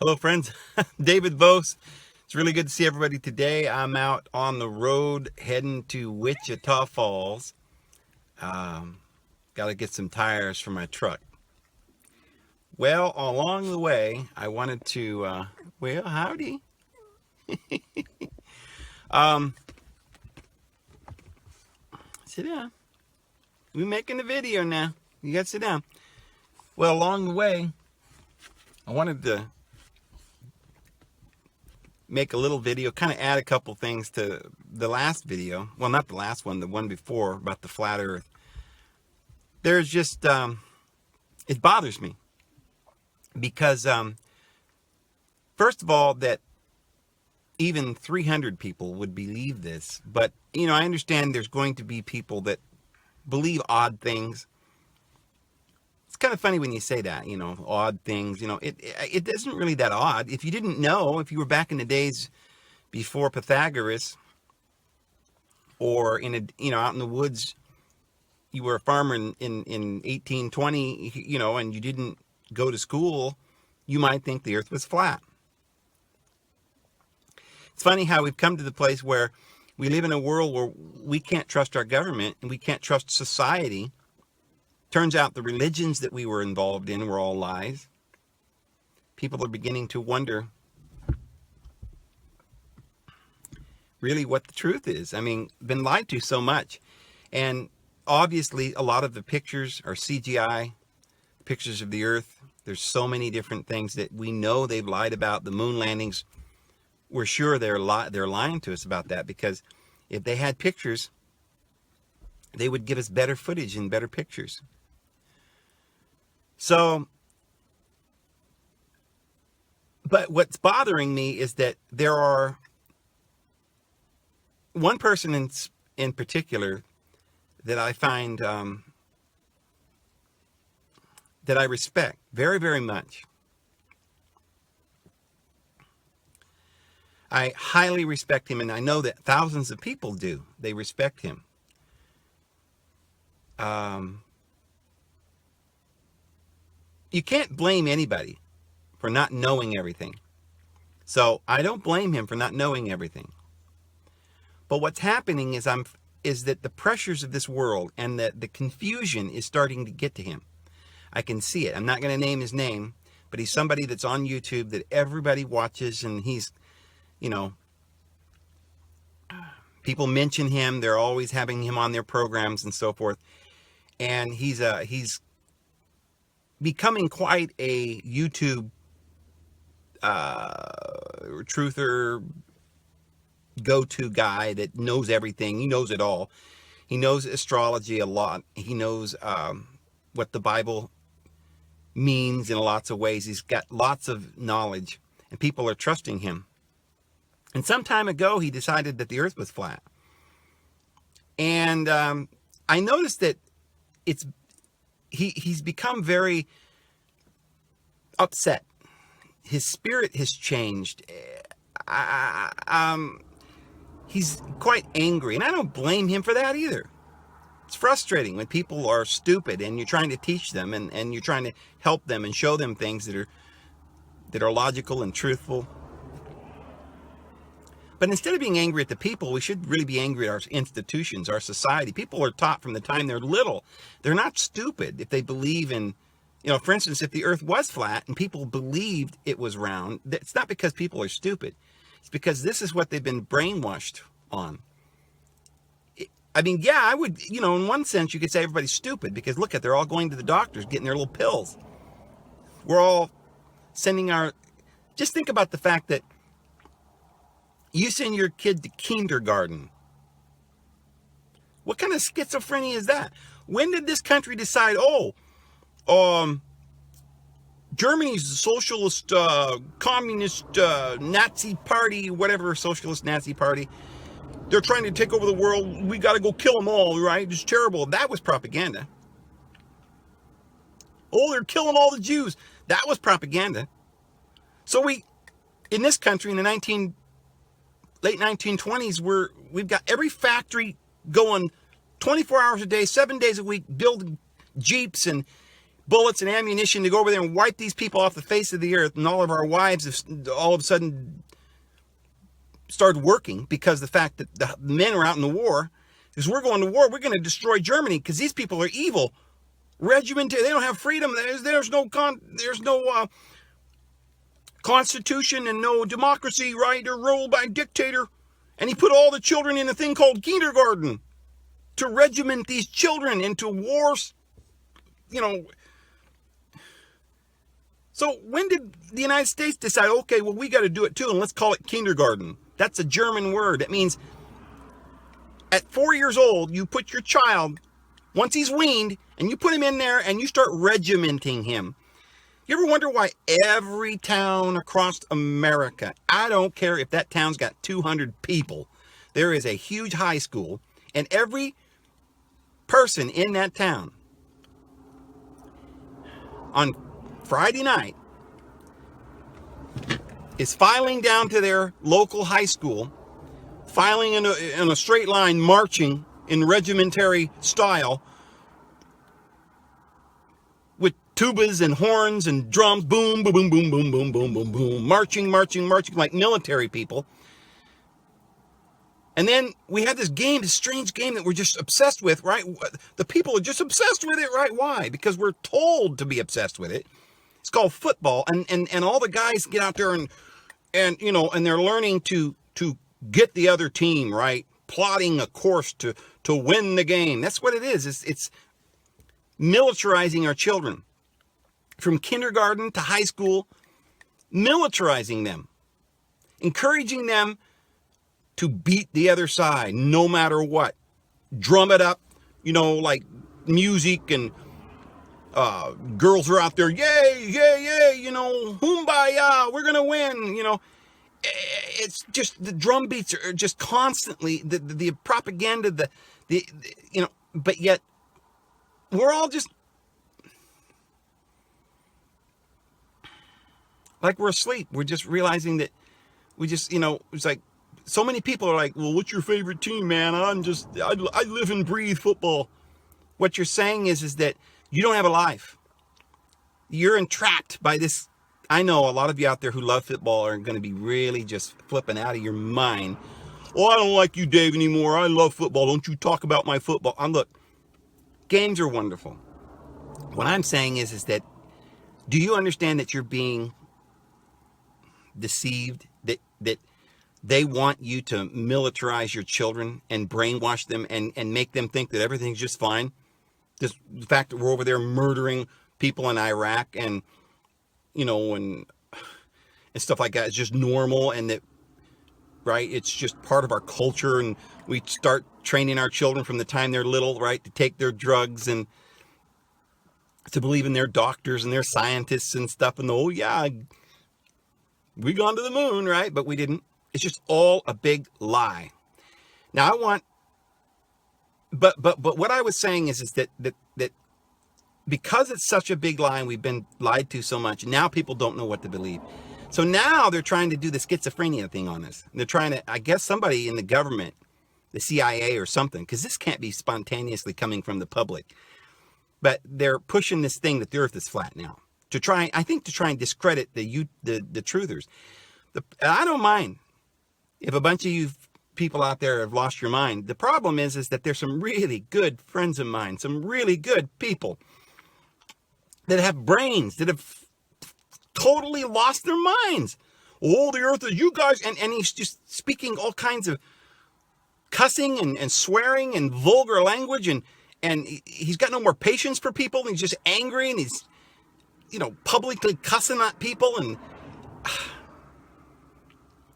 Hello, friends. David Vose. It's really good to see everybody today. I'm out on the road heading to Wichita Falls. Got to get some tires for my truck. Well, along the way, I wanted to, howdy. Sit down. We're making a video now. You got to sit down. Well, along the way, I wanted to make a little video, kind of add a couple things to the last video. Well, not the last one, the one before about the flat earth. There's just, it bothers me because, first of all, that even 300 people would believe this. But, I understand there's going to be people that believe odd things. It's kind of funny when you say that, odd things, it isn't really that odd. If you didn't know, if you were back in the days before Pythagoras, or out in the woods, you were a farmer in 1820, and you didn't go to school, you might think the earth was flat. It's funny how we've come to the place where we live in a world where we can't trust our government and we can't trust society. Turns out the religions that we were involved in were all lies. People are beginning to wonder really what the truth is. Been lied to so much. And obviously a lot of the pictures are CGI, pictures of the earth. There's so many different things that we know they've lied about. The moon landings, we're sure they're lying to us about that, because if they had pictures, they would give us better footage and better pictures. So, but what's bothering me is that there are one person in particular that I find, that I respect very, very much. I highly respect him, and I know that thousands of people do. They respect him. You can't blame anybody for not knowing everything. So I don't blame him for not knowing everything. But what's happening is that the pressures of this world and that the confusion is starting to get to him. I can see it. I'm not going to name his name, but he's somebody that's on YouTube that everybody watches, and he's, people mention him. They're always having him on their programs and so forth. And he's becoming quite a YouTube truther, go-to guy that knows everything. He knows it all. He knows astrology a lot. He knows what the Bible means in lots of ways. He's got lots of knowledge, and people are trusting him. And some time ago, he decided that the earth was flat. And I noticed that he's become very upset. His spirit has changed. He's quite angry, and I don't blame him for that either. It's frustrating when people are stupid and you're trying to teach them and you're trying to help them and show them things that are logical and truthful. But instead of being angry at the people, we should really be angry at our institutions, our society. People are taught from the time they're little. They're not stupid if they believe in, for instance, if the earth was flat and people believed it was round, it's not because people are stupid. It's because this is what they've been brainwashed on. I would, in one sense, you could say everybody's stupid because look they're all going to the doctors, getting their little pills. We're all sending just think about the fact that you send your kid to kindergarten. What kind of schizophrenia is that? When did this country decide, Germany's the socialist, communist, Nazi party, whatever, socialist Nazi party. They're trying to take over the world. We got to go kill them all, right? It's terrible. That was propaganda. Oh, they're killing all the Jews. That was propaganda. So in this country, in the late 1920s, we've got every factory going 24 hours a day, 7 days a week, building Jeeps and bullets and ammunition to go over there and wipe these people off the face of the earth, and all of our wives have all of a sudden started working because the fact that the men are out in the war, because we're going to war, we're going to destroy Germany because these people are evil. Regimentary, they don't have freedom. There's no constitution and no democracy, right? They're ruled by a dictator. And he put all the children in a thing called kindergarten to regiment these children into wars, you know. So when did the United States decide, okay, well, we got to do it too, and let's call it kindergarten? That's a German word. That means at 4 years old, you put your child, once he's weaned, and you put him in there and you start regimenting him. You ever wonder why every town across America, I don't care if that town's got 200 people, there is a huge high school, and every person in that town on Friday night is filing down to their local high school, filing in a straight line, marching in regimentary style with tubas and horns and drums, boom, boom, boom, boom, boom, boom, boom, boom, boom, marching like military people. And then we have this game, this strange game that we're just obsessed with, right? The people are just obsessed with it, right? Why? Because we're told to be obsessed with it. It's called football, and all the guys get out there and you know, and they're learning to get the other team, right? Plotting a course to win the game. That's what it is. It's militarizing our children from kindergarten to high school, militarizing them, encouraging them to beat the other side no matter what. Drum it up, you know, like music, and girls are out there, yay, yay, yay, you know, humbaya, we're gonna win, you know. It's just the drum beats are just constantly the propaganda, the you know, but yet we're all just like we're asleep. We're just realizing that we just, you know, it's like so many people are like, well, what's your favorite team, man? I live and breathe football. What you're saying is that you don't have a life. You're entrapped by this. I know a lot of you out there who love football are going to be really just flipping out of your mind. Oh, I don't like you, Dave, anymore. I love football. Don't you talk about my football. Look, games are wonderful. What I'm saying is that do you understand that you're being deceived? That they want you to militarize your children and brainwash them and make them think that everything's just fine. Just the fact that we're over there murdering people in Iraq and, you know, and stuff like that is just normal, and that, right, it's just part of our culture, and we start training our children from the time they're little, right, to take their drugs and to believe in their doctors and their scientists and stuff, and oh yeah, we gone to the moon, right? But we didn't. It's just all a big lie. Now I want, but what I was saying is that because it's such a big lie and we've been lied to so much, now people don't know what to believe. So now they're trying to do the schizophrenia thing on us. They're trying to, I guess somebody in the government, the CIA or something, because this can't be spontaneously coming from the public. But they're pushing this thing that the earth is flat now to try, I think, to try and discredit the truthers. I don't mind if a bunch of you people out there have lost your mind. The problem is that there's some really good friends of mine, some really good people that have brains, that have totally lost their minds. Oh, the earth is you guys. And he's just speaking all kinds of cussing and swearing and vulgar language. And he's got no more patience for people. And he's just angry, and he's, you know, publicly cussing at people. And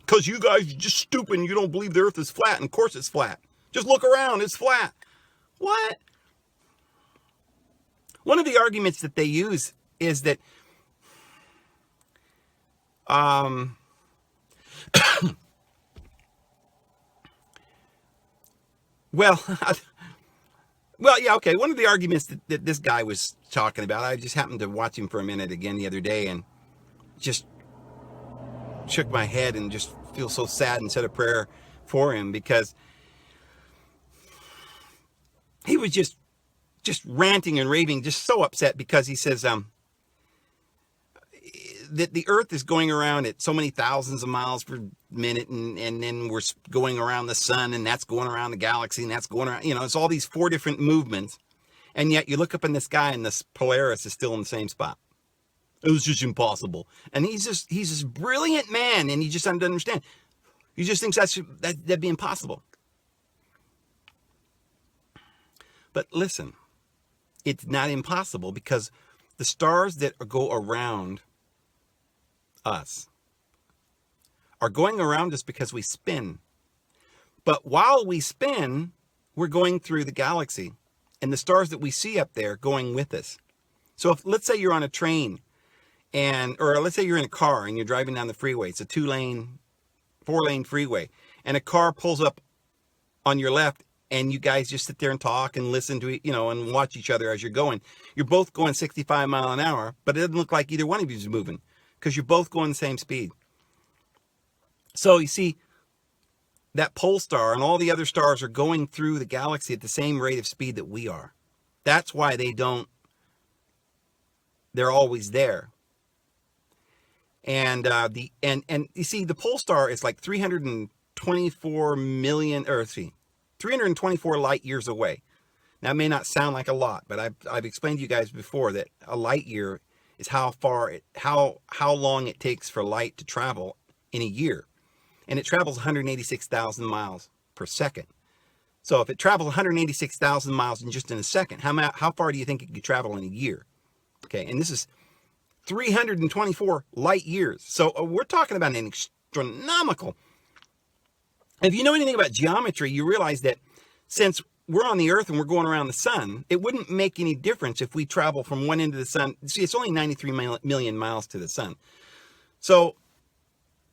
because you guys are just stupid and you don't believe the earth is flat. And of course it's flat. Just look around. It's flat. What? One of the arguments that they use is that well, yeah, okay. One of the arguments that this guy was talking about, I just happened to watch him for a minute again the other day and just shook my head and just feel so sad and said a prayer for him, because he was just just ranting and raving, just so upset because he says that the Earth is going around at so many thousands of miles per minute, and then we're going around the sun, and that's going around the galaxy, and that's going around, it's all these 4 different movements, and yet you look up in the sky and this Polaris is still in the same spot. It was just impossible. And he's this brilliant man, and he just doesn't understand. He just thinks that'd be impossible. But listen, it's not impossible, because the stars that go around us are going around us because we spin. But while we spin, we're going through the galaxy, and the stars that we see up there going with us. So if, let's say you're on a train, or let's say you're in a car and you're driving down the freeway. It's a 4-lane freeway, and a car pulls up on your left, and you guys just sit there and talk and listen to it, and watch each other as you're going. You're both going 65 miles an hour, but it doesn't look like either one of you is moving, because you're both going the same speed. So you see, that pole star and all the other stars are going through the galaxy at the same rate of speed that we are. That's why they're always there. And you see, the pole star is like 324 light years away. Now, it may not sound like a lot, but I've explained to you guys before that a light year is how long it takes for light to travel in a year. And it travels 186,000 miles per second. So if it travels 186,000 miles in just in a second, how far do you think it could travel in a year? Okay, and this is 324 light years. So we're talking about an astronomical. If you know anything about geometry, you realize that since we're on the Earth and we're going around the sun, it wouldn't make any difference if we travel from one end of the sun. See, it's only 93 million miles to the sun. So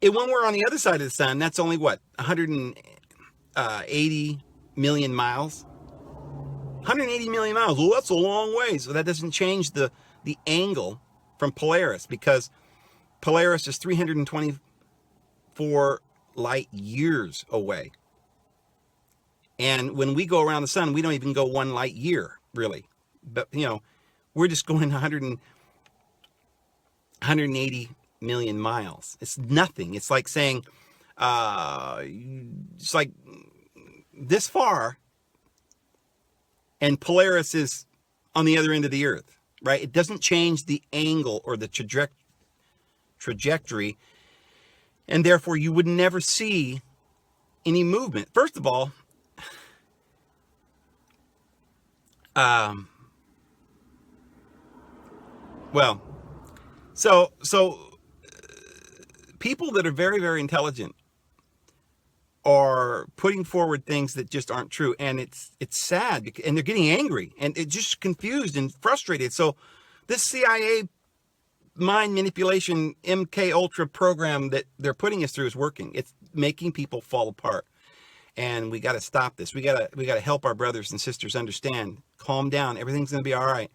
when we're on the other side of the sun, that's only what, 180 million miles? 180 million miles. Well, that's a long way. So that doesn't change the angle from Polaris, because Polaris is 324 light years away. And when we go around the sun, we don't even go 1 light year, really. But, we're just going 180 million miles. It's nothing. It's like saying, it's like this far, and Polaris is on the other end of the Earth, right? It doesn't change the angle or the trajectory, and therefore you would never see any movement. First of all, people that are very, very intelligent are putting forward things that just aren't true, and it's sad, and they're getting angry, and it's just confused and frustrated. So this CIA mind manipulation MK Ultra program that they're putting us through is working. It's making people fall apart, and we got to stop this. We got to help our brothers and sisters understand. Calm down. Everything's going to be all right.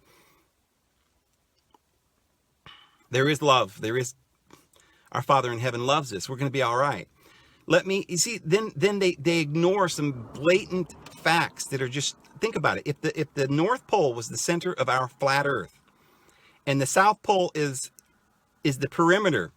There is love. There is, our Father in heaven loves us. We're going to be all right. You see, then they ignore some blatant facts that are just, think about it. If the North Pole was the center of our flat Earth, and the South Pole is the perimeter,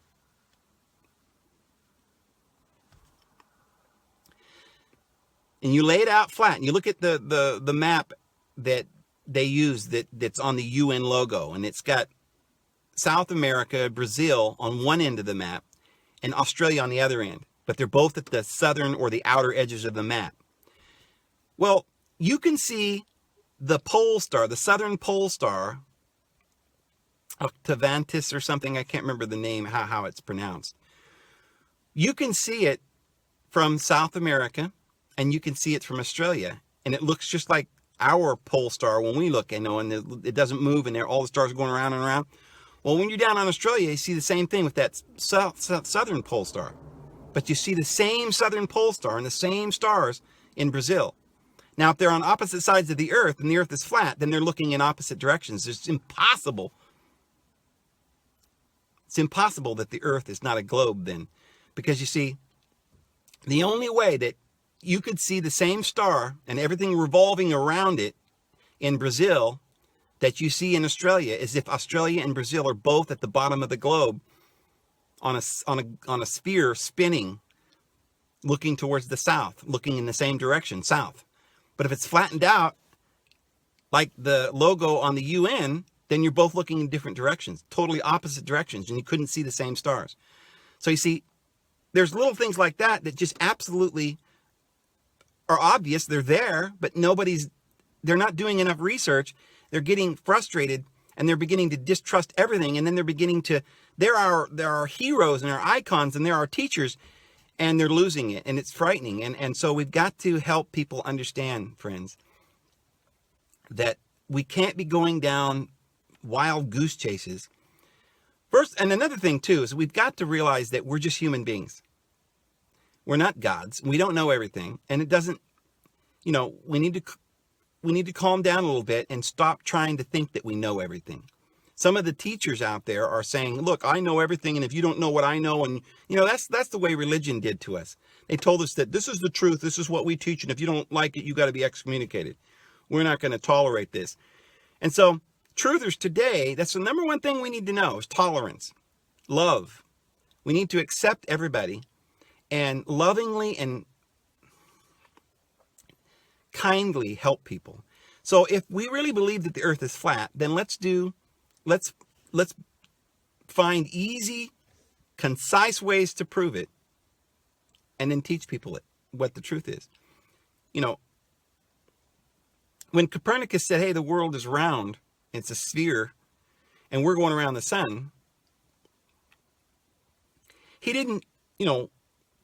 and you lay it out flat, and you look at the map that they use that's on the UN logo, and it's got South America, Brazil on one end of the map, and Australia on the other end. But they're both at the southern or the outer edges of the map. Well, you can see the pole star, the southern pole star, Octavantis or something, I can't remember the name, how it's pronounced. You can see it from South America, and you can see it from Australia, and it looks just like our pole star when we look, and it doesn't move, and all the stars are going around and around. Well, when you're down on Australia, you see the same thing with that southern pole star. But you see the same southern pole star and the same stars in Brazil. Now, if they're on opposite sides of the Earth and the Earth is flat, then they're looking in opposite directions. It's impossible. It's impossible that the Earth is not a globe then. Because you see, the only way that you could see the same star and everything revolving around it in Brazil that you see in Australia, as if Australia and Brazil are both at the bottom of the globe on a sphere spinning, looking towards the south, looking in the same direction, south. But if it's flattened out, like the logo on the UN, then you're both looking in different directions, totally opposite directions, and you couldn't see the same stars. So you see, there's little things like that that just absolutely are obvious. They're there, but they're not doing enough research. They're getting frustrated, and they're beginning to distrust everything. And then there are heroes and there are icons and there are teachers, and they're losing it, and it's frightening. And so we've got to help people understand, friends, that we can't be going down wild goose chases. First, and another thing too, is we've got to realize that we're just human beings. We're not gods. We don't know everything. And it doesn't, we need to calm down a little bit and stop trying to think that we know everything. Some of the teachers out there are saying, look, I know everything, and if you don't know what I know, and that's the way religion did to us. They told us that this is the truth, this is what we teach, and if you don't like it, you got to be excommunicated. We're not going to tolerate this. And so truthers today, that's the number one thing we need to know, is tolerance, love. We need to accept everybody and lovingly and kindly help people. So if we really believe that the earth is flat, then let's find easy, concise ways to prove it, and then teach people what the truth is. When Copernicus said, hey, the world is round, it's a sphere, and we're going around the sun, he didn't,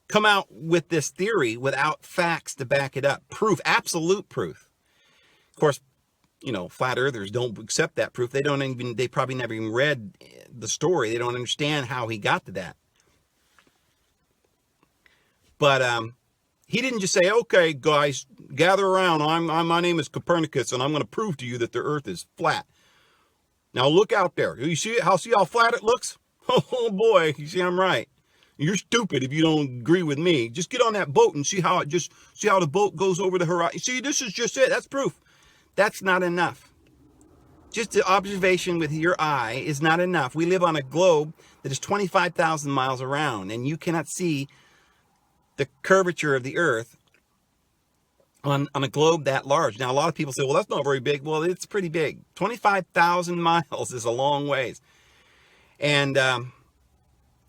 come out with this theory without facts to back it up. Proof, absolute proof. Of course, flat earthers don't accept that proof. They probably never even read the story. They don't understand how he got to that. But he didn't just say, okay, guys, gather around. My name is Copernicus, and I'm going to prove to you that the earth is flat. Now look out there. You see how flat it looks? Oh boy, you see I'm right. You're stupid if you don't agree with me. Just get on that boat and see how the boat goes over the horizon. See, this is just it. That's proof. That's not enough. Just the observation with your eye is not enough. We live on a globe that is 25,000 miles around, and you cannot see the curvature of the earth on a globe that large. Now, a lot of people say, well, that's not very big. Well, it's pretty big. 25,000 miles is a long ways. And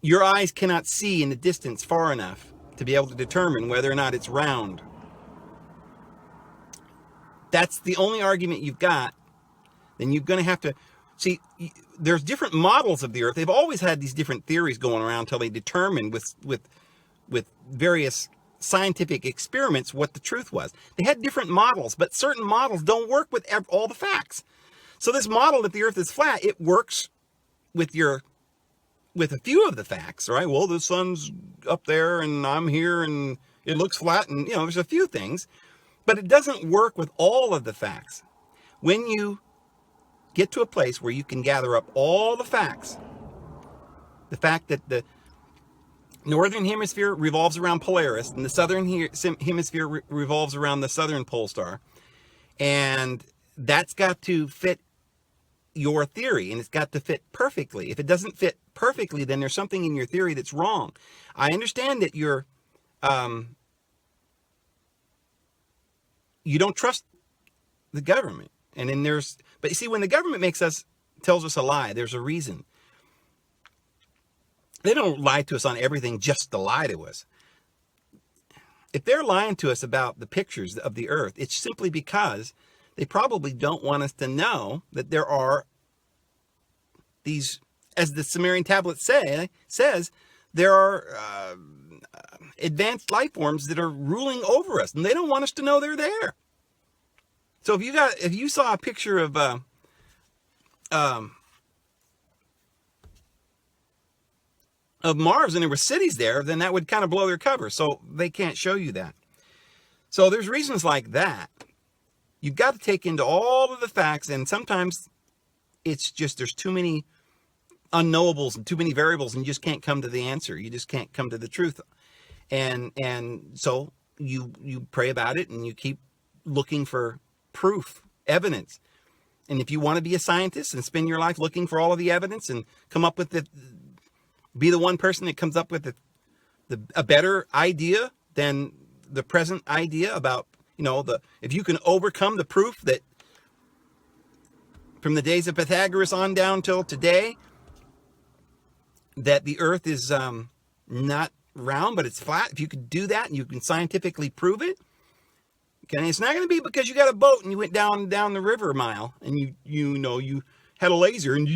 your eyes cannot see in the distance far enough to be able to determine whether or not it's round. That's the only argument you've got. Then you're going to have to see, there's different models of the earth. They've always had these different theories going around until they determined with various scientific experiments what the truth was. They had different models, but certain models don't work with all the facts. So this model that the earth is flat, it works with a few of the facts, right? Well, the sun's up there and I'm here and it looks flat, and there's a few things, but it doesn't work with all of the facts. When you get to a place where you can gather up all the facts, the fact that the northern hemisphere revolves around Polaris and the southern hemisphere revolves around the southern pole star, and that's got to fit your theory, and it's got to fit perfectly. If it doesn't fit perfectly, then there's something in your theory that's wrong. I understand that you don't trust the government, and then but you see, when the government tells us a lie, there's a reason. They don't lie to us on everything just to lie to us. If they're lying to us about the pictures of the earth, it's simply because they probably don't want us to know that there are these, as the Sumerian tablet says, there are advanced life forms that are ruling over us, and they don't want us to know they're there. So if you saw a picture of Mars and there were cities there, then that would kind of blow their cover. So they can't show you that. So there's reasons like that. You've got to take into all of the facts, and sometimes it's just there's too many unknowables and too many variables, and you just can't come to the answer. You just can't come to the truth. And so you pray about it, and you keep looking for proof evidence. And if you want to be a scientist and spend your life looking for all of the evidence and come up with be the one person that comes up with a better idea than the present idea about, if you can overcome the proof that from the days of Pythagoras on down till today, that the earth is not round, but it's flat. If you could do that and you can scientifically prove it, okay, it's not going to be because you got a boat and you went down the river a mile and you had a laser and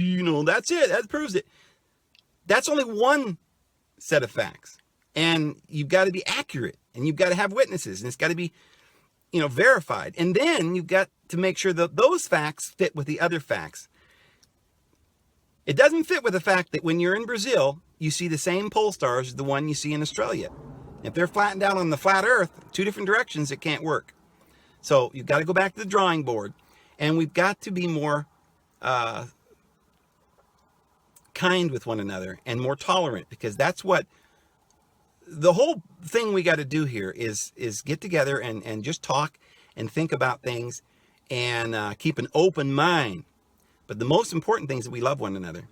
that's it. That proves it. That's only one set of facts. And you've got to be accurate and you've got to have witnesses and it's got to be, verified. And then you've got to make sure that those facts fit with the other facts. It doesn't fit with the fact that when you're in Brazil, you see the same pole stars as the one you see in Australia. If they're flattened out on the flat earth, two different directions, it can't work. So you've got to go back to the drawing board. And we've got to be more kind with one another and more tolerant, because that's what the whole thing we got to do here is get together and just talk and think about things and keep an open mind. But the most important thing is that we love one another.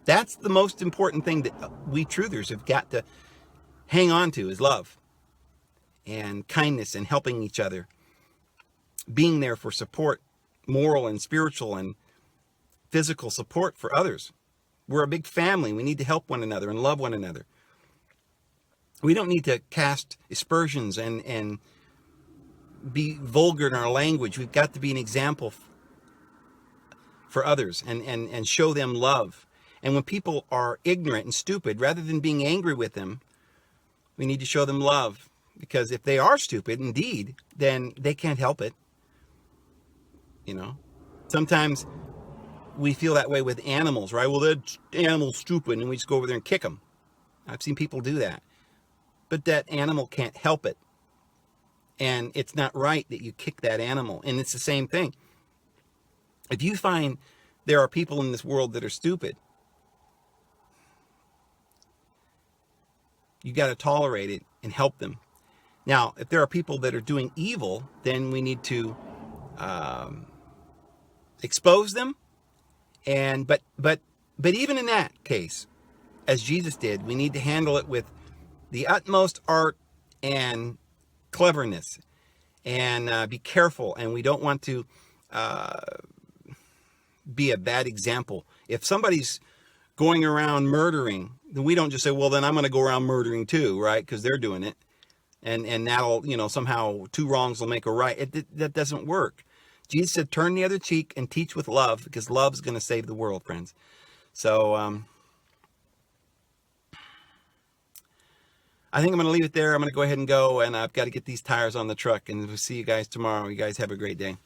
That's the most important thing that we truthers have got to hang on to, is love and kindness and helping each other, being there for support, moral and spiritual and physical support for others. We're a big family. We need to help one another and love one another. We don't need to cast aspersions and be vulgar in our language. We've got to be an example for others and show them love. And when people are ignorant and stupid, rather than being angry with them, we need to show them love. Because if they are stupid, indeed, then they can't help it. Sometimes we feel that way with animals, right? Well, that animal's stupid, and we just go over there and kick them. I've seen people do that. But that animal can't help it. And it's not right that you kick that animal. And it's the same thing. If you find there are people in this world that are stupid, you got to tolerate it and help them. Now, if there are people that are doing evil, then we need to expose them. But even in that case, as Jesus did, we need to handle it with the utmost art and cleverness, and be careful. And we don't want to be a bad example. If somebody's going around murdering, then we don't just say, well, then I'm going to go around murdering too, right? Because they're doing it. And that'll, somehow two wrongs will make a right. That doesn't work. Jesus said, turn the other cheek and teach with love, because love's going to save the world, friends. So I think I'm going to leave it there. I'm going to go ahead and go, and I've got to get these tires on the truck, and we'll see you guys tomorrow. You guys have a great day.